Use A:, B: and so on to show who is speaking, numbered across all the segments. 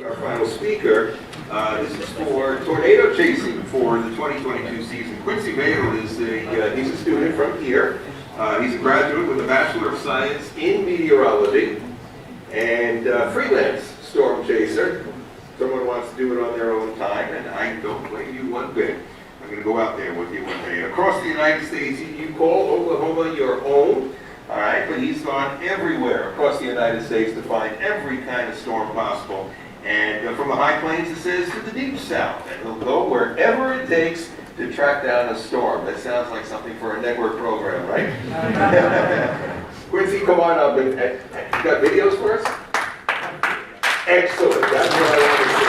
A: Our final speaker. This is for tornado chasing for the 2022 season. Quincy Mayo is he's a student from here. He's a graduate with a Bachelor of Science in Meteorology and freelance storm chaser. Someone wants to do it on their own time, and I don't blame you one bit. I'm going to go out there with you one day. Across the United States, you call Oklahoma your own. All right, but he's gone everywhere across the United States to find every kind of storm possible. And from the high plains, it says, to the deep south. And he'll go wherever it takes to track down a storm. That sounds like something for a network program, right? Quincy, come on up. You got videos for us? Excellent. That's what I want to see.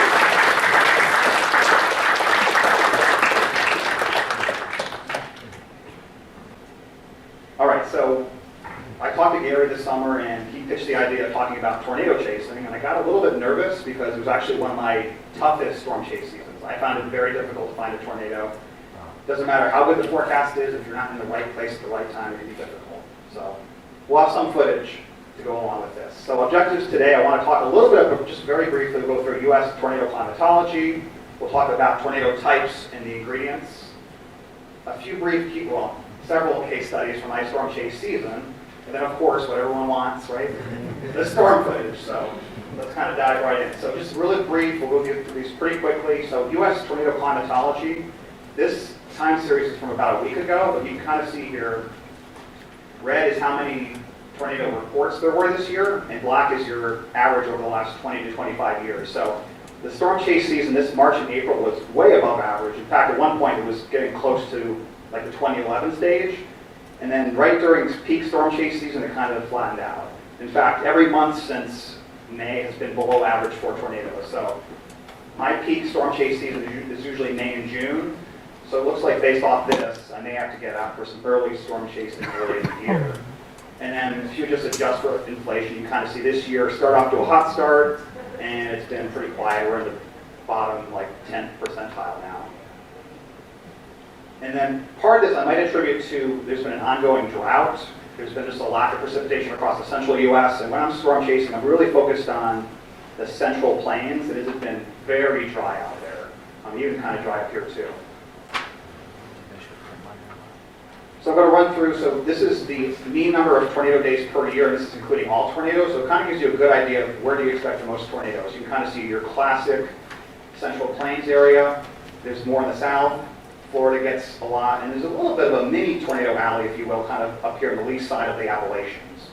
B: All right, so I talked to Gary this summer, and he pitched the idea of talking about tornado chasing, and I got a little bit nervous because it was actually one of my toughest storm chase seasons. I found it very difficult to find a tornado. Doesn't matter how good the forecast is, if you're not in the right place at the right time, it can be difficult. So we'll have some footage to go along with this. So objectives today, I want to talk a little bit, but just very briefly, we'll go through U.S. tornado climatology. We'll talk about tornado types and the ingredients. A few several case studies from my storm chase season. And then, of course, what everyone wants, right? The storm footage. So let's kind of dive right in. So just really brief, we'll go through these pretty quickly. So U.S. tornado climatology. This time series is from about a week ago, but you can kind of see here, red is how many tornado reports there were this year, and black is your average over the last 20 to 25 years. So the storm chase season this March and April was way above average. In fact, at one point it was getting close to like the 2011 stage. And then right during peak storm chase season, it kind of flattened out. In fact, every month since May has been below average for tornadoes. So my peak storm chase season is usually May and June. So it looks like based off this, I may have to get out for some early storm chasing early in the year. And then if you just adjust for inflation, you kind of see this year start off to a hot start, and it's been pretty quiet. We're in the bottom, like 10th percentile now. And then part of this I might attribute to there's been an ongoing drought. There's been just a lack of precipitation across the central U.S. And when I'm storm chasing, I'm really focused on the central plains. It has been very dry out there. Even kind of dry up here too. So I'm going to run through, so this is the mean number of tornado days per year, and this is including all tornadoes, so it kind of gives you a good idea of where do you expect the most tornadoes. You can kind of see your classic Central Plains area. There's more in the south. Florida gets a lot, and there's a little bit of a mini tornado alley, if you will, kind of up here on the lee side of the Appalachians.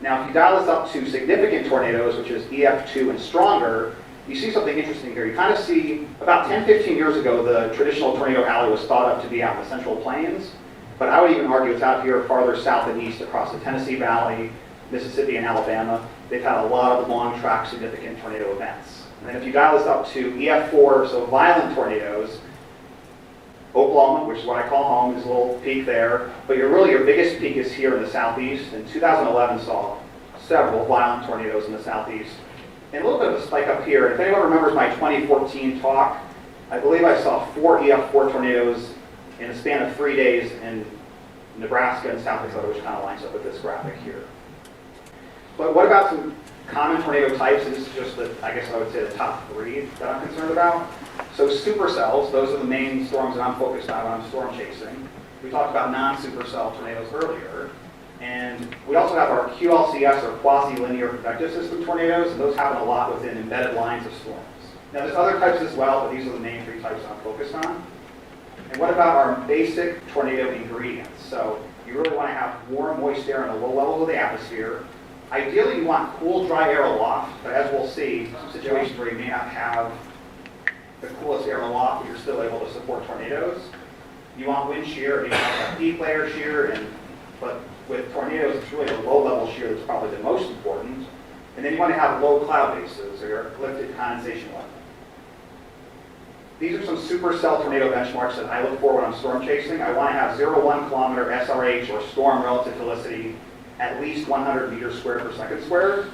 B: Now, if you dial this up to significant tornadoes, which is EF2 and stronger, you see something interesting here. You kind of see, about 10, 15 years ago, the traditional tornado alley was thought of to be out in the Central Plains. But I would even argue it's out here farther south and east across the Tennessee Valley, Mississippi, and Alabama. They've had a lot of long track significant tornado events. And then if you dial this up to EF4, so violent tornadoes, Oklahoma, which is what I call home, is a little peak there. But your biggest peak is here in the southeast. And 2011 saw several violent tornadoes in the southeast. And a little bit of a spike up here. If anyone remembers my 2014 talk, I believe I saw 4 EF4 tornadoes in a span of 3 days in Nebraska and South Dakota, which kind of lines up with this graphic here. But what about some common tornado types? And this is just I guess I would say the top 3 that I'm concerned about. So supercells, those are the main storms that I'm focused on when I'm storm chasing. We talked about non-supercell tornadoes earlier. And we also have our QLCS, or quasi-linear convective system tornadoes, and those happen a lot within embedded lines of storms. Now there's other types as well, but these are the main 3 types I'm focused on. And what about our basic tornado ingredients? So you really want to have warm, moist air in the low levels of the atmosphere. Ideally, you want cool, dry air aloft, but as we'll see, some situations where you may not have the coolest air aloft, but you're still able to support tornadoes. You want wind shear, and you want to have deep layer shear, but with tornadoes, it's really the low-level shear that's probably the most important. And then you want to have low cloud bases, or your lifted condensation level. These are some supercell tornado benchmarks that I look for when I'm storm chasing. I want to have 0.1 kilometer SRH, or storm relative helicity, at least 100 meters squared per second squared.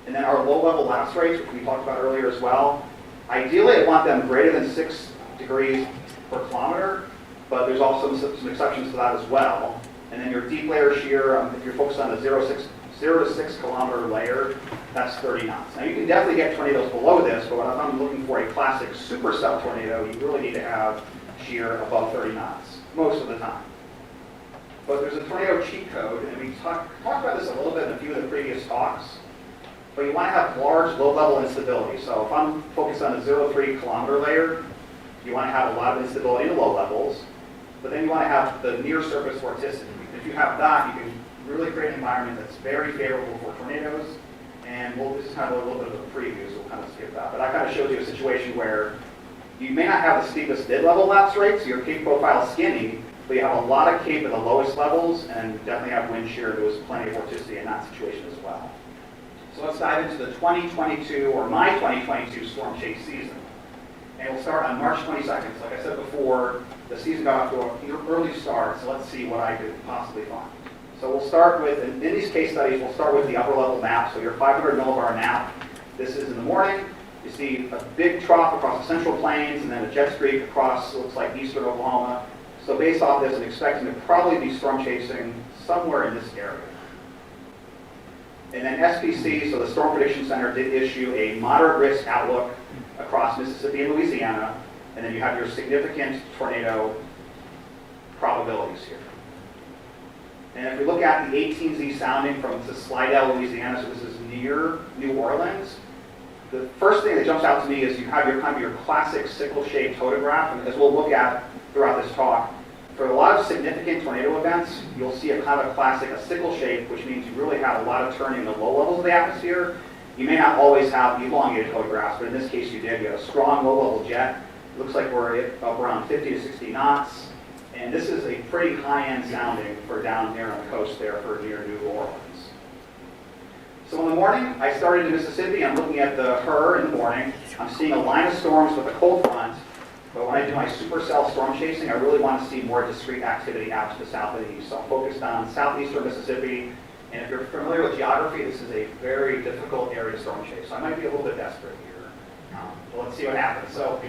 B: And then our low-level lapse rates, which we talked about earlier as well. Ideally, I want them greater than 6 degrees per kilometer, but there's also some exceptions to that as well. And then your deep layer shear, if you're focused on the 0.6 0 to 6 kilometer layer, that's 30 knots. Now you can definitely get tornadoes below this, but if I'm looking for a classic supercell tornado, you really need to have shear above 30 knots, most of the time. But there's a tornado cheat code, and we talked about this a little bit in a few of the previous talks, but you want to have large low-level instability. So if I'm focused on the 0 to 3 kilometer layer, you want to have a lot of instability in the low levels, but then you want to have the near-surface vorticity. If you have that, you can really create an environment that's very favorable for tornadoes, and this is kind of a little bit of a preview, so we'll kind of skip that. But I kind of showed you a situation where you may not have the steepest mid-level lapse rate, so your cape profile is skinny, but you have a lot of cape at the lowest levels, and definitely have wind shear. There was plenty of vorticity in that situation as well. So let's dive into the 2022, or my 2022 storm chase season. And we'll start on March 22nd. So like I said before, the season got off to an early start, so let's see what I could possibly find. So we'll start with, in these case studies, we'll start with the upper level map. So your 500 millibar map. This is in the morning. You see a big trough across the central plains, and then a jet streak across, looks like eastern Oklahoma. So based off this, I'm expecting to probably be storm chasing somewhere in this area. And then SPC, so the Storm Prediction Center, did issue a moderate risk outlook across Mississippi and Louisiana, and then you have your significant tornado probabilities here. And if we look at the 18Z sounding from Slidell, Louisiana, so this is near New Orleans, the first thing that jumps out to me is you have your kind of your classic sickle-shaped photograph, and as we'll look at throughout this talk, for a lot of significant tornado events, you'll see a kind of a classic, a sickle shape, which means you really have a lot of turning in the low levels of the atmosphere. You may not always have elongated photographs, but in this case you did. You had a strong low-level jet. It looks like we're up around 50 to 60 knots, and this is a pretty high-end sounding for down there on the coast there for near New Orleans. So in the morning, I started in Mississippi. I'm looking at the HUR in the morning. I'm seeing a line of storms with a cold front. But when I do my supercell storm chasing, I really want to see more discrete activity out to the south and east. So I'm focused on southeastern Mississippi. And if you're familiar with geography, this is a very difficult area to storm chase. So I might be a little bit desperate here. But let's see what happens. So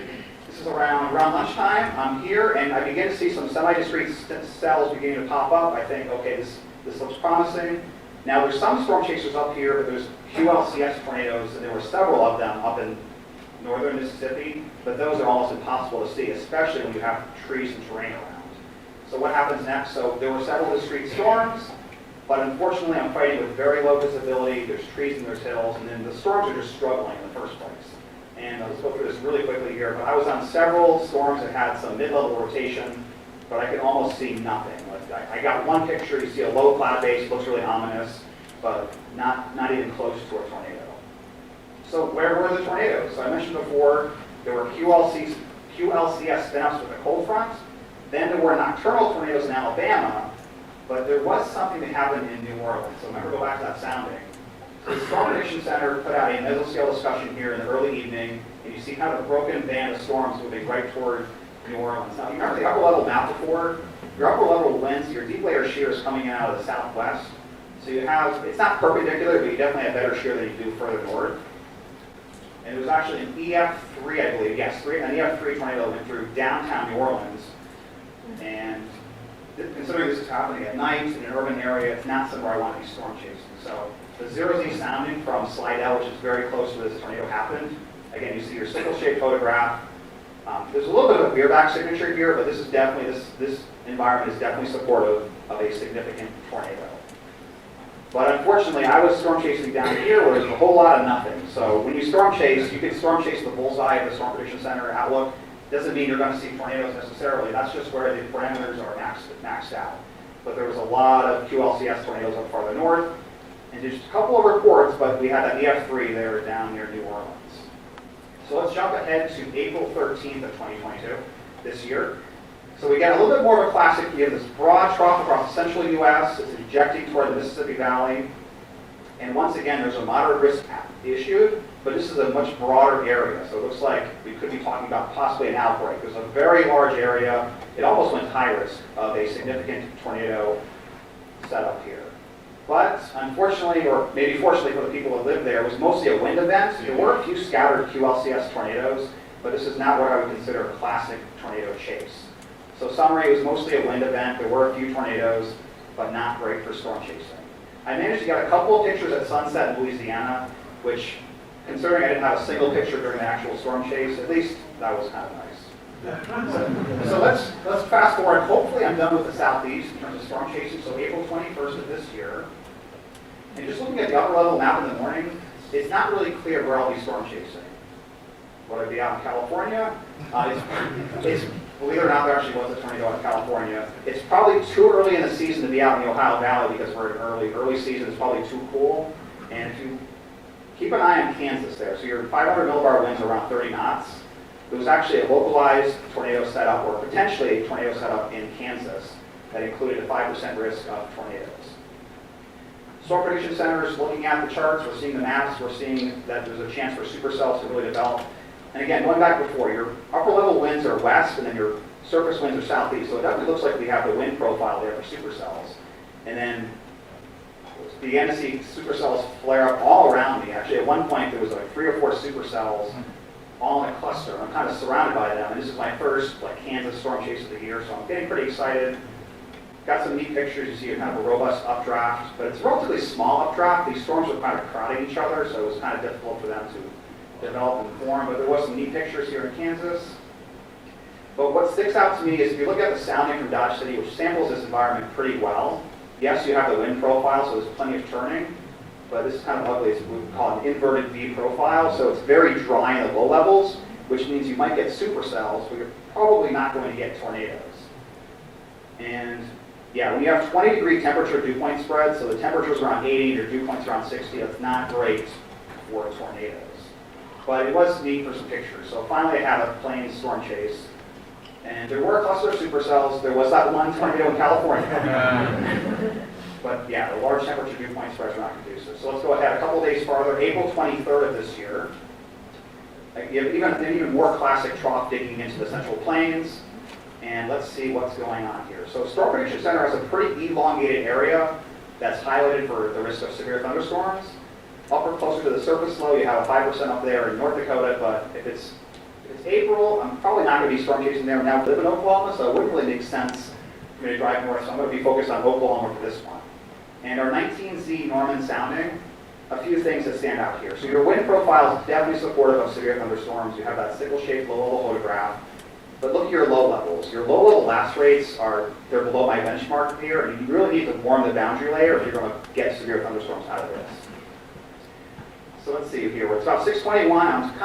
B: this is around lunchtime. I'm here, and I begin to see some semi-discrete cells beginning to pop up. I think, okay, this looks promising. Now there's some storm chasers up here, but there's QLCS tornadoes, and there were several of them up in northern Mississippi, but those are almost impossible to see, especially when you have trees and terrain around. So what happens next? So there were several discrete storms, but unfortunately I'm fighting with very low visibility. There's trees and there's hills, and then the storms are just struggling in the first place. And let's go through this really quickly here, but I was on several storms that had some mid-level rotation, but I could almost see nothing. I got one picture, you see a low cloud base, looks really ominous, but not even close to a tornado. So where were the tornadoes? So I mentioned before, there were QLCS spin-ups with a cold front. Then there were nocturnal tornadoes in Alabama, but there was something that happened in New Orleans. So remember, go back to that sounding. So the Storm Prediction Center put out a mesoscale discussion here in the early evening, and you see kind of a broken band of storms moving right toward New Orleans. Now, you remember the upper level map before? Your upper level winds, your deep layer shear is coming in out of the southwest. So you have, it's not perpendicular, but you definitely have better shear than you do further north. And it was actually an EF3, I believe, yes, an EF3 tornado went through downtown New Orleans. And considering this is happening at night in an urban area, it's not somewhere I want to be storm chasing. So the 0Z sounding from Slidell, which is very close to where this tornado happened. Again, you see your sickle-shaped photograph. There's a little bit of a Bierback signature here, but this is definitely, this environment is definitely supportive of a significant tornado. But unfortunately, I was storm chasing down here where there's a whole lot of nothing. So when you storm chase, you can storm chase the bullseye of the Storm Prediction Center outlook. Doesn't mean you're going to see tornadoes necessarily. That's just where the parameters are maxed out. But there was a lot of QLCS tornadoes up farther north. And just a couple of reports, but we had that EF3 there down near New Orleans. So let's jump ahead to April 13th of 2022, this year. So we get a little bit more of a classic view of this broad trough across the central U.S. It's injecting toward the Mississippi Valley. And once again, there's a moderate risk issued, but this is a much broader area. So it looks like we could be talking about possibly an outbreak. There's a very large area. It almost went high risk of a significant tornado setup here. But unfortunately, or maybe fortunately for the people that live there, it was mostly a wind event. There were a few scattered QLCS tornadoes, but this is not what I would consider a classic tornado chase. So summary, it was mostly a wind event. There were a few tornadoes, but not great for storm chasing. I managed to get a couple of pictures at sunset in Louisiana, which, considering I didn't have a single picture during the actual storm chase, at least that was kind of nice. So let's fast forward. Hopefully I'm done with the southeast in terms of storm chasing. So April 21st of this year. And just looking at the upper level map in the morning, it's not really clear where I'll be storm chasing. Will I be out in California? It's believe it or not, there actually was a tornado in California. It's probably too early in the season to be out in the Ohio Valley because we're in early season. It's probably too cool. And if you keep an eye on Kansas there, so your 500 millibar winds are around 30 knots. There was actually a localized tornado setup, or potentially a tornado setup in Kansas that included a 5% risk of tornadoes. Storm Prediction Center is looking at the charts. We're seeing the maps. We're seeing that there's a chance for supercells to really develop. And again, going back before, your upper level winds are west, and then your surface winds are southeast. So it definitely looks like we have the wind profile there for supercells. And then we began to see supercells flare up all around me. Actually, at one point, there was like 3 or 4 supercells all in a cluster. I'm kind of surrounded by them. And this is my first Kansas storm chase of the year, so I'm getting pretty excited. Got some neat pictures. You see a kind of a robust updraft, but it's a relatively small updraft. These storms were kind of crowding each other, so it was kind of difficult for them to develop and form, but there was some neat pictures here in Kansas. But what sticks out to me is if you look at the sounding from Dodge City, which samples this environment pretty well, yes, you have the wind profile, so there's plenty of turning, but this is kind of ugly. It's what we call an inverted V profile, so it's very dry in the low levels, which means you might get supercells, but you're probably not going to get tornadoes. And yeah, when you have 20-degree temperature dew point spread, so the temperature's around 80, your dew point's around 60, that's not great for tornadoes. But it was neat for some pictures. So finally I had a plain storm chase. And there were a cluster of supercells. There was that one tornado in California. But yeah, the large temperature dew point spreads are not conducive. So let's go ahead a couple days farther. April 23rd of this year. You have an even more classic trough digging into the Central Plains. And let's see what's going on here. So Storm Prediction Center has a pretty elongated area that's highlighted for the risk of severe thunderstorms. Upper closer to the surface low, you have a 5% up there in North Dakota, but if it's April, I'm probably not going to be storm chasing there. Now I live in Oklahoma, so it wouldn't really make sense for me to drive north, so I'm going to be focused on Oklahoma for this one. And our 19Z Norman sounding, a few things that stand out here. So your wind profile is definitely supportive of severe thunderstorms. You have that sickle-shaped low-level photograph. But look at your low levels. Your low-level blast rates they're below my benchmark here, and you really need to warm the boundary layer if you're going to get severe thunderstorms out of this. So let's see here. It's about 6:21.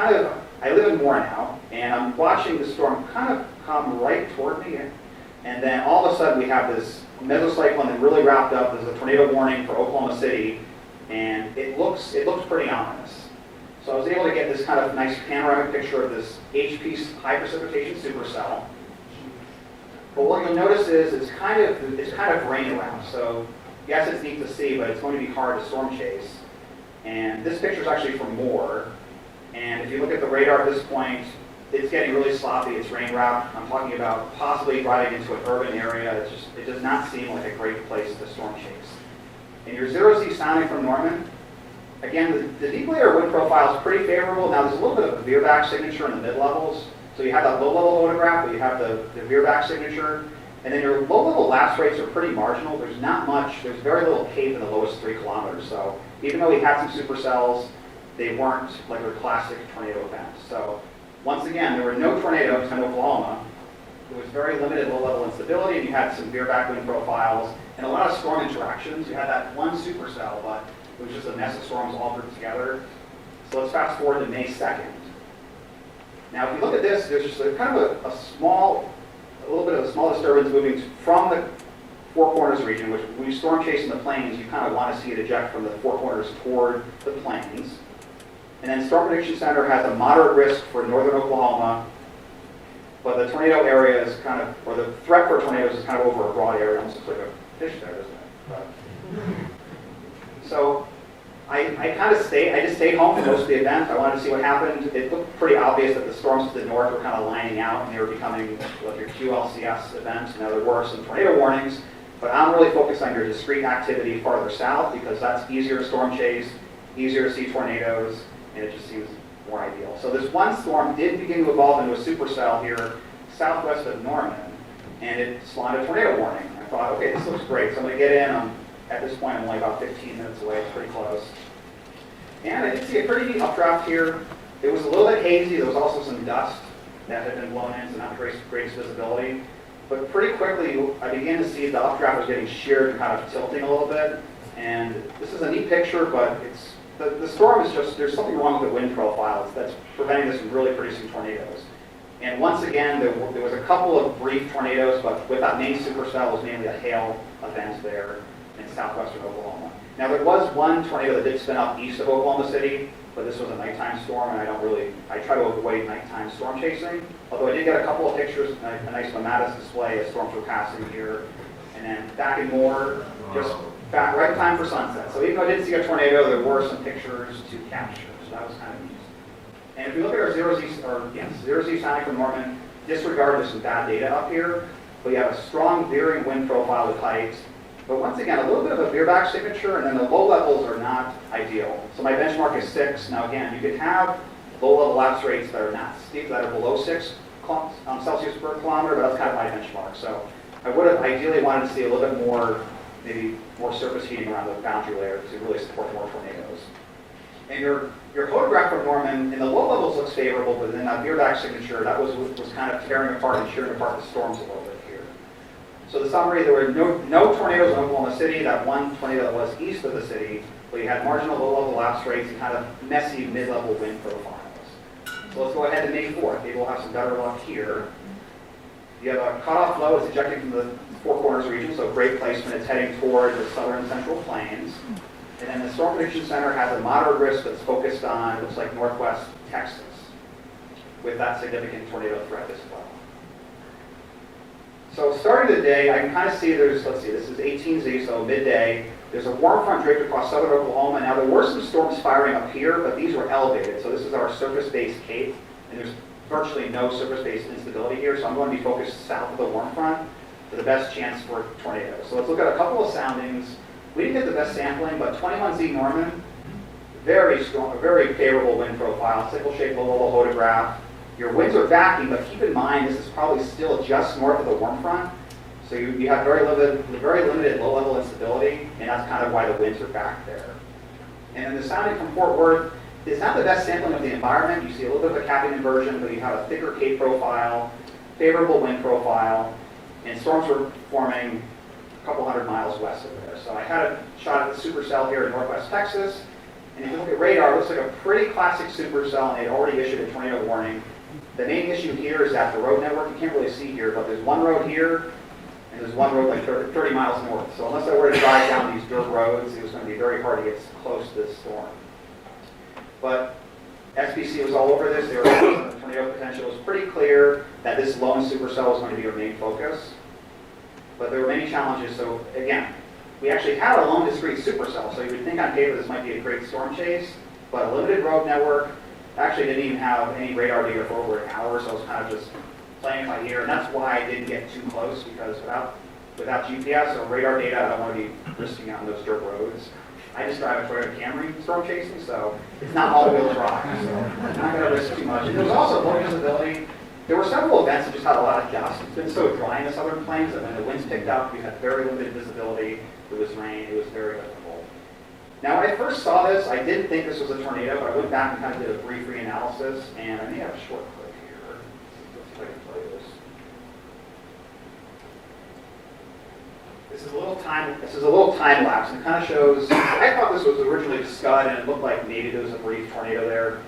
B: I live in Moore now, and I'm watching the storm kind of come right toward me. And then all of a sudden we have this mesocyclone that really wrapped up. There's a tornado warning for Oklahoma City, and it looks pretty ominous. So I was able to get this kind of nice panoramic picture of this HP high precipitation supercell. But what you'll notice is it's kind of rain around. So yes, it's neat to see, but it's going to be hard to storm chase. And this picture is actually from Moore. And if you look at the radar at this point, it's getting really sloppy. It's rain wrapped. I'm talking about possibly driving into an urban area. It does not seem like a great place to storm chase. And your 0Z sounding from Norman, again, the deep layer wind profile is pretty favorable. Now there's a little bit of a veer back signature in the mid levels. So you have that low level photograph, but you have the veer back signature. And then your low level lapse rates are pretty marginal. There's very little cape in the lowest 3 kilometers. So even though we had some supercells, they weren't like your classic tornado event. So once again, there were no tornadoes in Oklahoma. There was very limited low-level instability, and you had some veer back wind profiles and a lot of storm interactions. You had that one supercell, but it was just a mess of storms all grouped together. So let's fast forward to May 2nd. Now, if you look at this, there's just kind of a little bit of a small disturbance moving from the Four Corners region, which when you storm chase in the plains, you kind of want to see it eject from the Four Corners toward the plains. And then Storm Prediction Center has a moderate risk for northern Oklahoma, but the tornado area is or the threat for tornadoes is kind of over a broad area. Almost looks like a fish there, doesn't it? So I just stayed home for most of the event. I wanted to see what happened. It looked pretty obvious that the storms to the north were kind of lining out, and they were becoming like your QLCS event. Now there were some tornado warnings, but I'm really focused on your discrete activity farther south because that's easier to storm chase, easier to see tornadoes, and it just seems more ideal. So this one storm did begin to evolve into a supercell here southwest of Norman, and it spawned a tornado warning. I thought, okay, this looks great. So I'm going to get in. I'm At this point, I'm only about 15 minutes away. It's pretty close. And I did see a pretty neat updraft here. It was a little bit hazy. There was also some dust that had been blown in, so not the greatest visibility. But pretty quickly, I began to see the updraft was getting sheared and kind of tilting a little bit. And this is a neat picture, but it's the storm is just, there's something wrong with the wind profile that's preventing this from really producing tornadoes. And once again, there was a couple of brief tornadoes, but with that main supercell, it was mainly a hail event there in southwestern Oklahoma. Now, there was one tornado that did spin up east of Oklahoma City, but this was a nighttime storm, and I try to avoid nighttime storm chasing. Although I did get a couple of pictures, a nice Mamatis display as storms were passing here. And then back in Moore, just back right in time for sunset. So even though I didn't see a tornado, there were some pictures to capture, so that was kind of neat. And if you look at our zero-Z sounding from Norman, disregard there's some bad data up here, but you have a strong veering wind profile with height. But once again, a little bit of a veer back signature, and then the low levels are not ideal. So my benchmark is 6. Now again, you could have low level lapse rates that are not steep, that are below 6 Celsius per kilometer, but that's kind of my benchmark. So I would have ideally wanted to see a little bit more, maybe more surface heating around the boundary layer to really support more tornadoes. And your photograph from Norman, in the low levels looks favorable, but then that veer back signature, that was kind of tearing apart and shearing apart the storms a little bit here. So the summary, there were no tornadoes in Oklahoma City. That one tornado that was east of the city, but you had marginal low-level lapse rates and kind of messy mid-level wind profiles. So let's go ahead to May 4th. Maybe we'll have some better luck here. You have a cutoff low. It's ejecting from the Four Corners region, so great placement. It's heading toward the southern central plains. And then the Storm Prediction Center has a moderate risk that's focused on, looks like northwest Texas, with that significant tornado threat as well. So starting the day, I can kind of see there's, let's see, this is 18Z, so midday. There's a warm front draped across southern Oklahoma. Now there were some storms firing up here, but these were elevated. So this is our surface-based cape, and there's virtually no surface-based instability here. So I'm going to be focused south of the warm front for the best chance for tornadoes. So let's look at a couple of soundings. We didn't get the best sampling, but 21Z Norman, very strong, a very favorable wind profile, sickle-shaped low-level photograph. Your winds are backing, but keep in mind this is probably still just north of the warm front. So you have very limited low-level instability, and that's kind of why the winds are back there. And then the sounding from Fort Worth is not the best sampling of the environment. You see a little bit of a capping inversion, but you have a thicker cape profile, favorable wind profile, and storms were forming a couple hundred miles west of there. So I had a shot at the supercell here in northwest Texas, and if you look at radar, it looks like a pretty classic supercell, and they'd already issued a tornado warning. The main issue here is that the road network, you can't really see here, but there's one road here, and there's one road like 30 miles north. So unless I were to drive down these dirt roads, it was going to be very hard to get close to this storm. But SPC was all over this. They were the tornado potential. It was pretty clear that this lone supercell was going to be our main focus. But there were many challenges. So again, we actually had a lone discrete supercell. So you would think on paper this might be a great storm chase, but a limited road network. Actually didn't even have any radar data for over an hour, so I was kind of just playing it by ear. And that's why I didn't get too close, because without GPS or radar data, I don't want to be risking on those dirt roads. I just drive a Toyota Camry storm chasing, so it's not all-wheel drive, so I'm not going to risk too much. And there was also low visibility. There were several events that just had a lot of dust. It's been so dry in the southern plains that when the winds picked up, we had very limited visibility. It was rain. It was very difficult. Now, when I first saw this, I didn't think this was a tornado, but I went back and kind of did a brief reanalysis, and I may have a short clip here. Let's see if I can play this. This is a little time lapse, and it kind of shows. I thought this was originally Scud, and it looked like maybe there was a brief tornado there.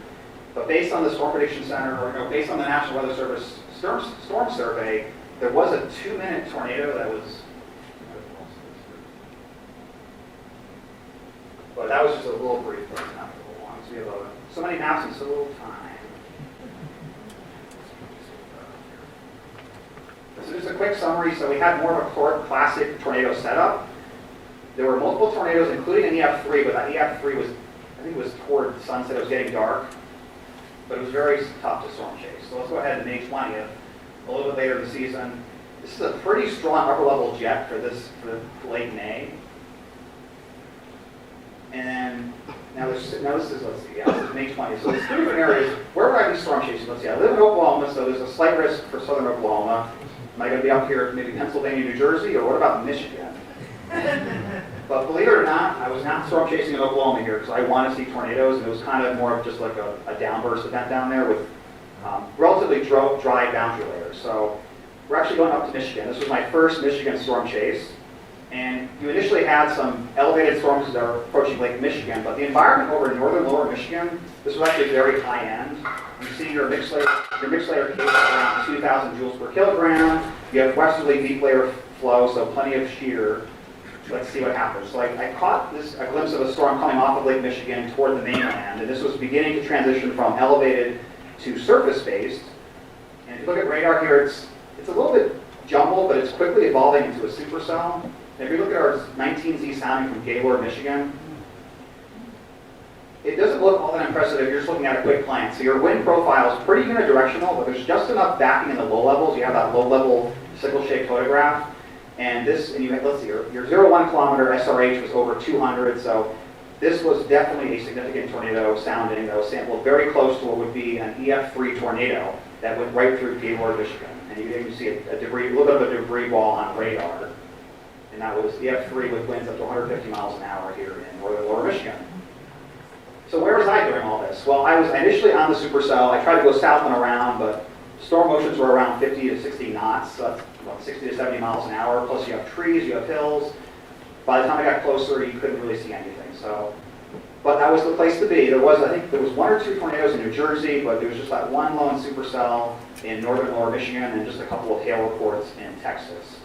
B: But based on the Storm Prediction Center, or based on the National Weather Service storm survey, there was a 2-minute tornado that was. But that was just a little brief, but it's not a little long. So we have so many maps and so little time. So just a quick summary. So we had more of a classic tornado setup. There were multiple tornadoes, including an EF3, but that EF3 was, I think it was toward sunset. It was getting dark, but it was very tough to storm chase. So let's go ahead to May 20th, a little bit later in the season. This is a pretty strong upper-level jet for late May. And then, now this is, let's see, this is May 20th. So there's 3 different areas. Where would I be storm chasing? Let's see, I live in Oklahoma, so there's a slight risk for southern Oklahoma. Am I going to be up here, maybe Pennsylvania, New Jersey, or what about Michigan? But But believe it or not, I was not storm chasing in Oklahoma here because I want to see tornadoes, and it was kind of more of just like a downburst event down there with relatively dry boundary layers. So we're actually going up to Michigan. This was my first Michigan storm chase. And you initially had some elevated storms that are approaching Lake Michigan, but the environment over in northern lower Michigan, this was actually very high end. You see your mixed layer case is around 2,000 joules per kilogram. You have westerly deep layer flow, so plenty of shear. Let's see what happens. So I caught a glimpse of a storm coming off of Lake Michigan toward the mainland, and this was beginning to transition from elevated to surface-based. And if you look at radar here, it's a little bit jumbled, but it's quickly evolving into a supercell. And if you look at our 19Z sounding from Gaylord, Michigan, it doesn't look all that impressive if you're just looking at a quick plane. So your wind profile is pretty unidirectional, but there's just enough backing in the low levels. You have that low-level sickle-shaped photograph. And let's see, your 0-1 kilometer SRH was over 200, so this was definitely a significant tornado sounding that was sampled very close to what would be an EF3 tornado that went right through Gaylord, Michigan. And you can see a little bit of a debris ball on radar. And that was EF3 with winds up to 150 miles an hour here in northern lower Michigan. So where was I during all this? Well, I was initially on the supercell. I tried to go south and around, but storm motions were around 50 to 60 knots, so that's about 60 to 70 miles an hour. Plus you have trees, you have hills. By the time I got closer, you couldn't really see anything. So, but that was the place to be. I think there was 1 or 2 tornadoes in New Jersey, but there was just that one lone supercell in northern lower Michigan and just a couple of hail reports in Texas.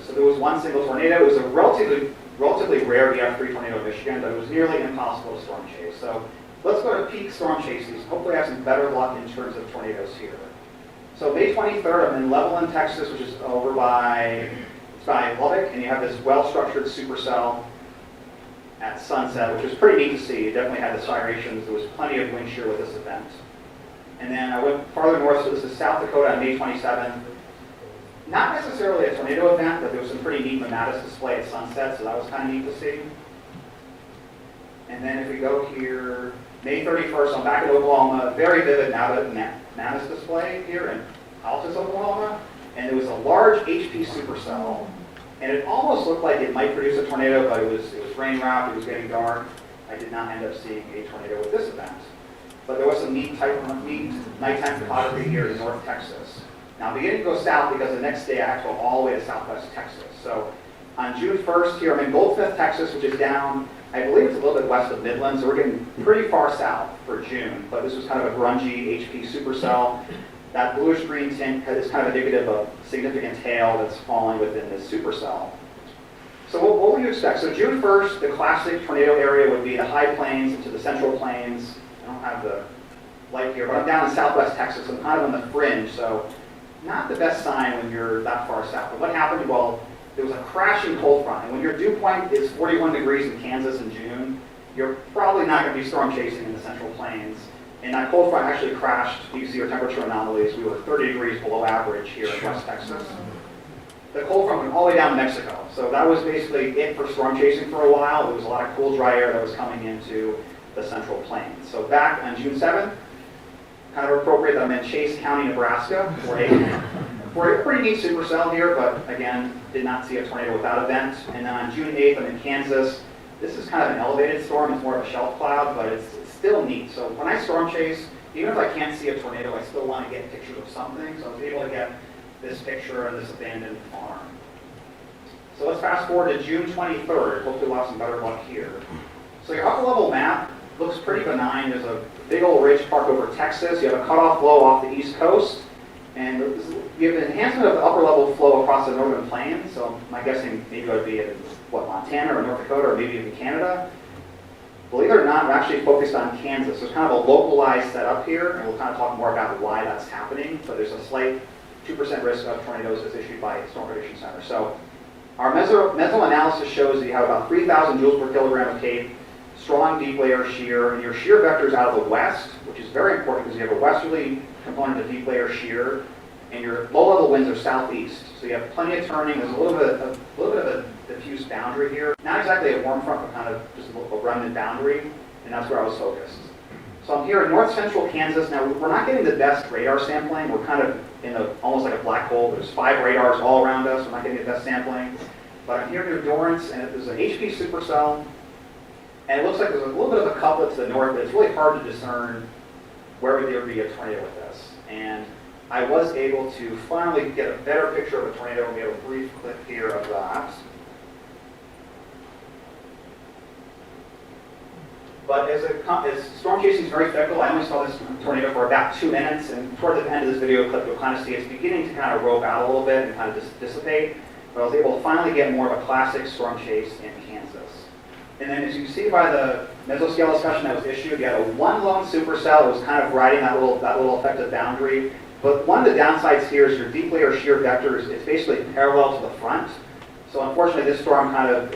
B: So there was one single tornado. It was a relatively rare EF3 tornado in Michigan, but it was nearly impossible to storm chase. So let's go to peak storm chases. Hopefully I have some better luck in terms of tornadoes here. So May 23rd, I'm in Levelland, Texas, which is over by Lubbock, and you have this well-structured supercell at sunset, which was pretty neat to see. You definitely had the striations. There was plenty of wind shear with this event. And then I went farther north, so this is South Dakota on May 27th. Not necessarily a tornado event, but there was some pretty neat Mamatis display at sunset, so that was kind of neat to see. And then if we go here, May 31st, I'm back in Oklahoma, very vivid Mamatis display here in Altus, Oklahoma. And there was a large HP supercell, and it almost looked like it might produce a tornado, but it was rain wrapped, it was getting dark. I did not end up seeing a tornado with this event. But there was some neat nighttime photography here in North Texas. Now I'm beginning to go south because the next day I have to go all the way to southwest Texas. So on June 1st here, I'm in Goldsmith, Texas, which is down, I believe it's a little bit west of Midland, so we're getting pretty far south for June. But this was kind of a grungy HP supercell. That bluish-green tint is kind of indicative of significant hail that's falling within this supercell. So what would you expect? So June 1st, the classic tornado area would be the high plains into the central plains. I don't have the light here, but I'm down in southwest Texas. I'm kind of on the fringe, so not the best sign when you're that far south. But what happened? Well, there was a crashing cold front, and when your dew point is 41 degrees in Kansas in June, you're probably not going to be storm chasing in the central plains. And that cold front actually crashed. You can see our temperature anomalies. We were 30 degrees below average here in West Texas. The cold front went all the way down to Mexico. So that was basically it for storm chasing for a while. There was a lot of cool, dry air that was coming into the central plains. So back on June 7th, kind of appropriate that I'm in Chase County, Nebraska, for a pretty neat supercell here, but again, did not see a tornado without event. And then on June 8th, I'm in Kansas. This is kind of an elevated storm. It's more of a shelf cloud, but it's still neat. So when I storm chase, even if I can't see a tornado, I still want to get pictures of something. So I was able to get this picture of this abandoned farm. So let's fast forward to June 23rd. Hopefully we'll have some better luck here. So your upper level map looks pretty benign. There's a big old ridge park over Texas. You have a cutoff flow off the east coast. And you have an enhancement of the upper level flow across the northern plains. So my guessing maybe it would be in, Montana or North Dakota or maybe even Canada. Believe it or not, we're actually focused on Kansas. So it's kind of a localized setup here, and we'll kind of talk more about why that's happening. But there's a slight 2% risk of tornadoes as issued by Storm Prediction Center. So our meso-analysis shows that you have about 3,000 joules per kilogram of tape, strong deep layer shear, and your shear vector is out of the west, which is very important because you have a westerly component of deep layer shear, and your low-level winds are southeast. So you have plenty of turning. There's a little bit of a diffuse boundary here. Not exactly a warm front, but kind of just a remnant boundary, and that's where I was focused. So I'm here in north central Kansas. Now, we're not getting the best radar sampling. We're kind of in almost like a black hole. There's 5 radars all around us. We're not getting the best sampling. But I'm here near Dorrance, and there's an HP supercell, and it looks like there's a little bit of a couplet to the north, but it's really hard to discern where would there be a tornado with this. And I was able to finally get a better picture of a tornado, and we have a brief clip here of that. But as storm chasing is very fickle, I only saw this tornado for about 2 minutes, and toward the end of this video clip, you'll kind of see it's beginning to kind of rope out a little bit and kind of dissipate. But I was able to finally get more of a classic storm chase in Kansas. And then as you see by the mesoscale discussion that was issued, you had a one lone supercell that was kind of riding that little effective boundary. But one of the downsides here is your deep layer shear vectors, it's basically parallel to the front. So unfortunately this storm as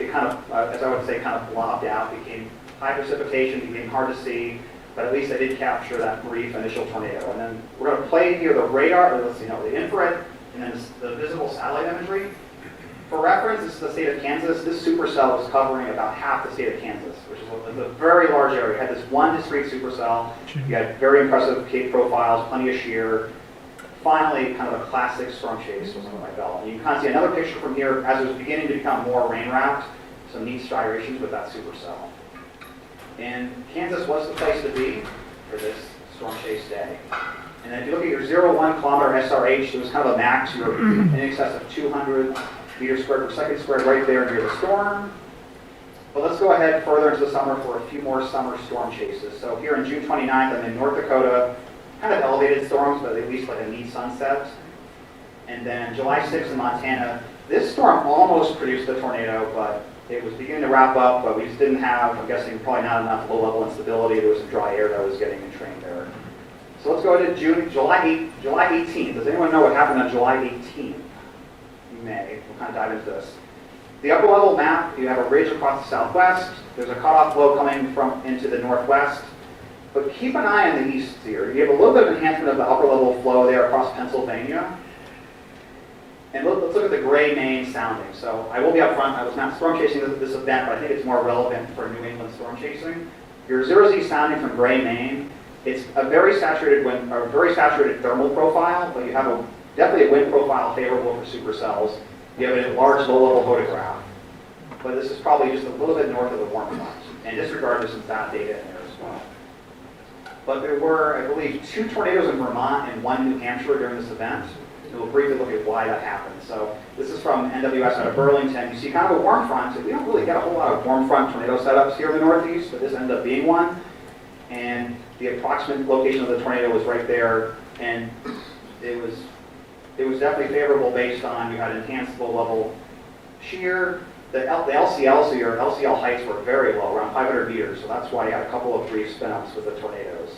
B: I would say, kind of blobbed out, became high precipitation, became hard to see, but at least I did capture that brief initial tornado. And then we're going to play here the radar, or the infrared, and then the visible satellite imagery. For reference, this is the state of Kansas. This supercell was covering about half the state of Kansas, which is a very large area. You had this one discrete supercell. You had very impressive cape profiles, plenty of shear. Finally, kind of a classic storm chase was under my belt. And you can kind of see another picture from here as it was beginning to become more rain-wrapped. Some neat striations with that supercell. And Kansas was the place to be for this storm chase day. And then if you look at your 0-1 kilometer SRH, it was kind of a max. You were in excess of 200 meters squared per second squared right there near the storm. But let's go ahead further into the summer for a few more summer storm chases. So here on June 29th, I'm in North Dakota, kind of elevated storms, but at least like a neat sunset. And then July 6th in Montana, this storm almost produced a tornado, but it was beginning to wrap up, but we just didn't have, I'm guessing, probably not enough low-level instability. There was some dry air that was getting entrained there. So let's go to July 18th. Does anyone know what happened on July 18th? You may. We'll kind of dive into this. The upper level map, you have a ridge across the southwest. There's a cutoff flow coming into the northwest. But keep an eye on the east here. You have a little bit of enhancement of the upper level flow there across Pennsylvania. And let's look at the gray main sounding. So I will be up front. I was not storm chasing this event, but I think it's more relevant for New England storm chasing. Your 0Z sounding from gray main, it's a very saturated thermal profile, but you have definitely a wind profile favorable for supercells. You have a large low-level photograph, but this is probably just a little bit north of the warm front. And disregard there's some that data in there as well. But there were, I believe, 2 tornadoes in Vermont and 1 in New Hampshire during this event. And we'll briefly look at why that happened. So this is from NWS out of Burlington. You see kind of a warm front. So we don't really get a whole lot of warm front tornado setups here in the Northeast, but this ended up being one. And the approximate location of the tornado was right there. And it was definitely favorable based on you had enhanced low-level shear. The LCL, so your LCL heights were very low, around 500 meters. So that's why you had a couple of brief spin-ups with the tornadoes.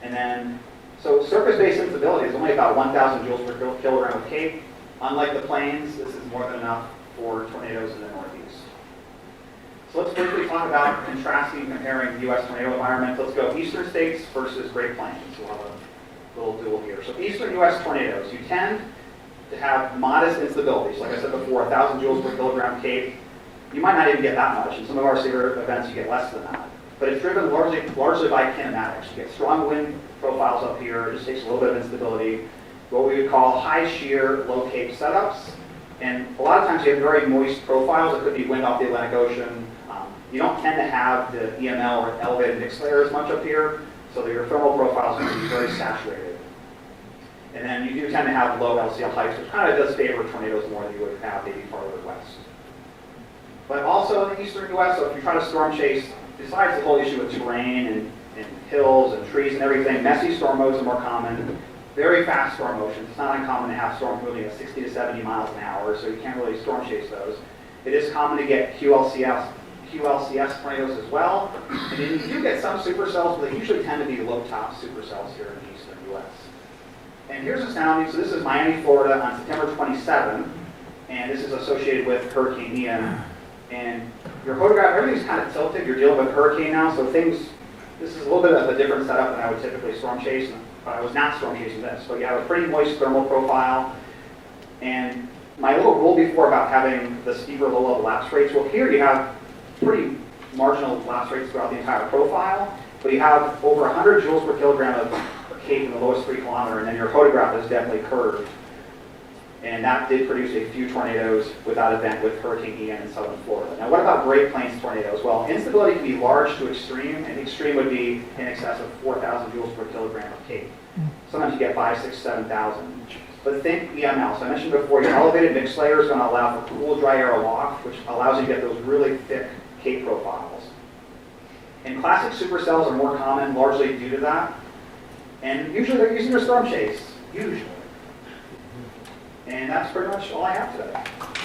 B: And then so surface-based instability is only about 1,000 joules per kilogram of cape. Unlike the plains, this is more than enough for tornadoes in the Northeast. So let's briefly talk about contrasting and comparing the U.S. tornado environment. Let's go eastern states versus Great Plains. We'll have a little duel here. So eastern U.S. tornadoes, you tend to have modest instabilities. Like I said before, 1,000 joules per kilogram cape. You might not even get that much. In some of our severe events, you get less than that. But it's driven largely by kinematics. You get strong wind profiles up here. It just takes a little bit of instability. What we would call high shear, low cape setups. And a lot of times you have very moist profiles. It could be wind off the Atlantic Ocean. You don't tend to have the EML or elevated mixed layer as much up here. So that your thermal profiles are going to be very saturated. And then you do tend to have low LCL heights, which kind of does favor tornadoes more than you would have maybe farther west. But also in the eastern U.S., so if you try to storm chase, besides the whole issue with terrain and hills and trees and everything, messy storm modes are more common. Very fast storm motions. It's not uncommon to have storms moving at 60 to 70 miles an hour, so you can't really storm chase those. It is common to get QLCS tornadoes as well. And then you do get some supercells, but they usually tend to be low-top supercells here in the eastern U.S. And here's the sounding. So this is Miami, Florida on September 27, and this is associated with Hurricane Ian. And your photograph, everything's kind of tilted. You're dealing with hurricane now, so this is a little bit of a different setup than I would typically storm chase. I was not storm chasing this, but you have a pretty moist thermal profile. And my little rule before about having the steeper low-level lapse rates, well, here you have pretty marginal lapse rates throughout the entire profile, but you have over 100 joules per kilogram of cape in the lowest 3 kilometer, and then your photograph is definitely curved. And that did produce a few tornadoes with that event with Hurricane Ian in southern Florida. Now, what about Great Plains tornadoes? Well, instability can be large to extreme, and extreme would be in excess of 4,000 joules per kilogram of Cape. Sometimes you get 5, 6, 7,000. But think EML. So I mentioned before, your elevated mix layer is going to allow for cool, dry air aloft, which allows you to get those really thick Cape profiles. And classic supercells are more common, largely due to that. And usually they're using for storm shades, usually. And that's pretty much all I have today.